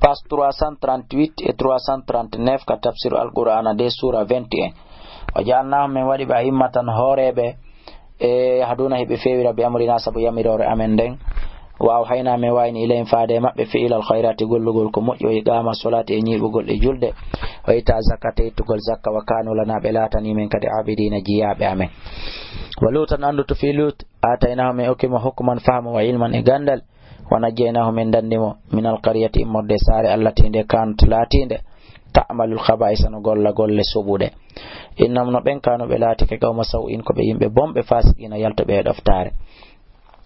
page 338 et 339 ka tafsir al-Qur'an de sura 21 wajalnahum min wadi ba himmatan horebe e haduna hibe fewira bi amrina sabu yamirore amen den wa hayna me wayni ilayhim faade mabbe fi ilal khairati gollugol ko moƴƴo e qama salati e ñibugol e julde wa ita zakata tugol zakka wa kanu lana belatani men kadi abidina jiyabe amen walutan andu to fi lut ataynahum min okima hukman fahma wa ilman e gandal wa najjaynahum min dandimo min al qaryati immorde sare allati de kan latinde ta'malul khaba'isa no golla golle subude innam no ben kanu belati ke qawma sawin ko be yimbe bombe fasikina yalto be doftare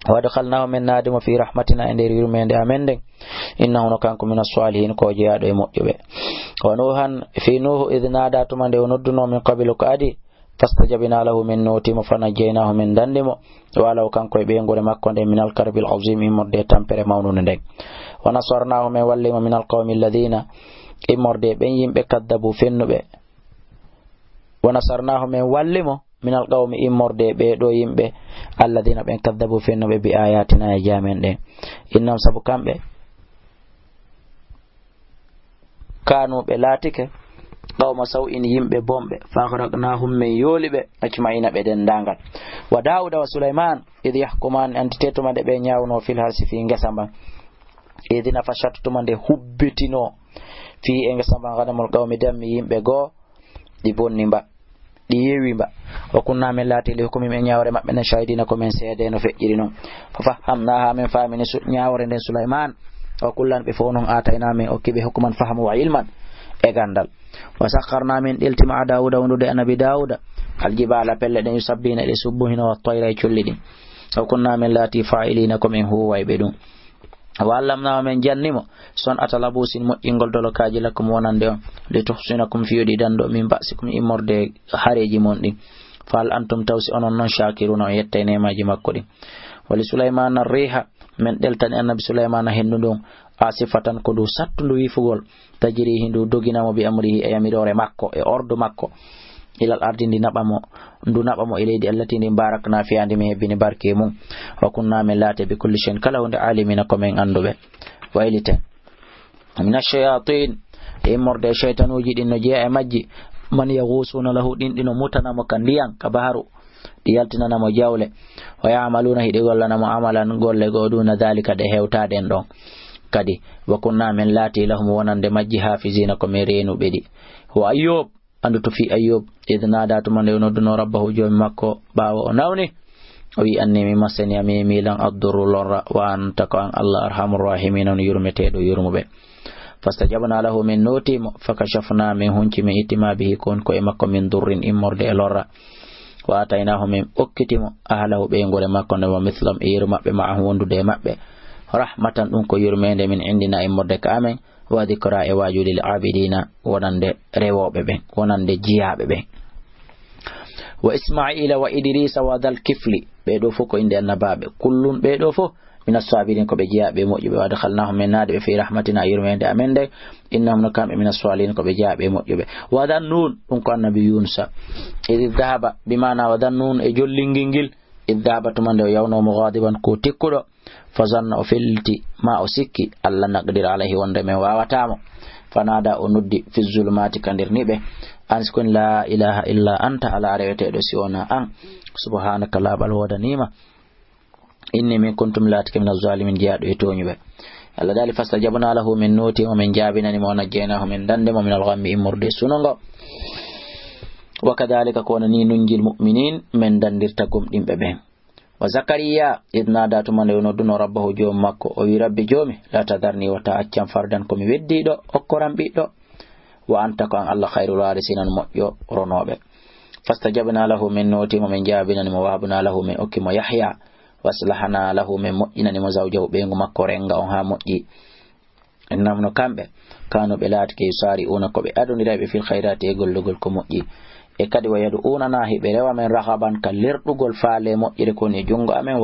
wadakhalnahu min nadima fi rahmatina ender yurmende amende innahu no kanko min as-salihin ko jeyaado e moƴƴobe wa nuhan fi nuhu idh nada tumande onodduno min qabilu ko adi fastajabna lahu min nutima fanajjaynahu min dandimo walaw kanko e be ngore makko de min al-karbil azim immorde tampere mawnune de wa nasarnahu min wallima min al-qawmi alladhina immorde ben yimbe kaddabu fennube wa nasarnahu min wallimo min al-qawmi immorde be do yimbe alladina ben kaddabu fennobe bi ayatina e jamen de innam sabu kambe kanu be latike qawma sawin yimbe bombe faghraqnahum min yolibe ajmaina be den dangal wa dauda wa sulaiman idh yahkuman antitetuma de be nyawno fil harsi fi ngesamba idina fashatuma de hubbitino fi ngesamba gadamul qawmi dammi yimbe go di bonnimba di yewimba wa kunna min latili hukumi men nyawre mabbe na shahidina ko men seede no fejjiri non fa fahamnaha min famini nyawre den sulaiman wa kullan be fonon atayna min okibe hukuman fahamu wa ilman e gandal wa sakharna min iltima dauda wondude anabi dauda aljibala pelle den yusabbina de subbuhina wa tayra chullidi wa kunna min lati fa'ilina ko men huwa be dum wallamna men jannimo son atalabusin moƴƴingol dolokaji lakum wonande on li tuhsinakum fiyudi dando min basikum immorde hareji mon ɗin fal antum tawsi onon non shakiruna o yettay nemaji makko ɗin wali sulaymana riha men ɗeltani annabi sulaymana hendu ɗum asifatan ko ndu sattundu wifugol tajiri hindu doginamo bi amrihi e yamirore makko e ordu makko ilal ardi ndi naɓamo ndu naɓamo e leydi allati ndi barakna fiyandi mi hebbini barke mum wa kunna min laate bi kulli shayin kala hunde alimina komin anduɓe wayliten min ash-shayatin e morde shaytanuji ɗin no jeeya e majji man yaghusuna lahu ɗin ɗino mutanamo ka ndiyan ka baharu ɗi yaltinanamo jawle wa yamaluna hiɗi gollanamo amalan golle go duna dhalika de hewtaɗen ɗon kadi wa kunna min laati lahum wonande majji hafizina komin renuɓe ɗi wa ayyub andu to fi ayyub idh nada to man yonodno rabbahu jomi makko bawo o nawni o wi anni mi masani ami milan adduru lorra wa anta ka an allah arhamur rahimin on yurmetedo yurmube fastajabna lahu min nutimo fakashafna min hunci min itima bihi kon ko e makko min durrin immorde e lorra wa ataynahu min okkitimo ahlahu be ngore makko ne wa mithlam e yurmabbe ma wondude mabbe rahmatan dum ko yurmende min indina immorde ka amen wa dhikra e wajudil abidina wonande rewobe ben wonande jiyabe ben wa isma'ila wa idrisa wa dal kifli be do fo ko inde annababe kullun be do fo min as-sabirin ko be jiyabe moƴƴube wa dakhalnahum min nadi fi rahmatina yurmende amende innahum nakam min as-salihin ko be jiyabe moƴƴube wa dannun dum ko annabi yunus idh dhahaba bimana wa dannun e jollingingil idh dhahaba tumande yawno mughadiban ko tikkudo fazanna o felti ma o sikki allah naqdir alayhi wonde men wawatamo fanada o noddi fi zulumati kandir nibe anskun la ilaha illa anta ala rewetedo siwona an subhanaka la bal wadanima inni min kuntum latika min az-zalimin jaado e toñube allah dali fastajabna lahu min nuti wa min jabinani mo najjaynahu min dande mo min al-ghammi imurde sunongo wa kadhalika kona ni nunjil mu'minin men dandirta gomdimbe ben wa zakariya idh nada to man yonodno rabbahu joom makko o wi rabbi joomi la tadarni wa ta'accam fardan ko mi weddido okkoram biddo wa anta ko an allah khairul warisinan moƴƴo ronobe fastajabna lahu min nuti mo min jabinani mo wahabna lahu min okimo yahya waslahana lahu min moƴƴinani mo zawjahu ɓeygu makko renga on ha moƴƴi innam no kamɓe kanu ɓe laatike yusari'una ko ɓe adoniraɓe fil khayrati e gollugol ko moƴƴi e kadi wa yad'unana hiɓe rewa men rahaban ka lerɗugol faale moƴƴire koni e jungo amen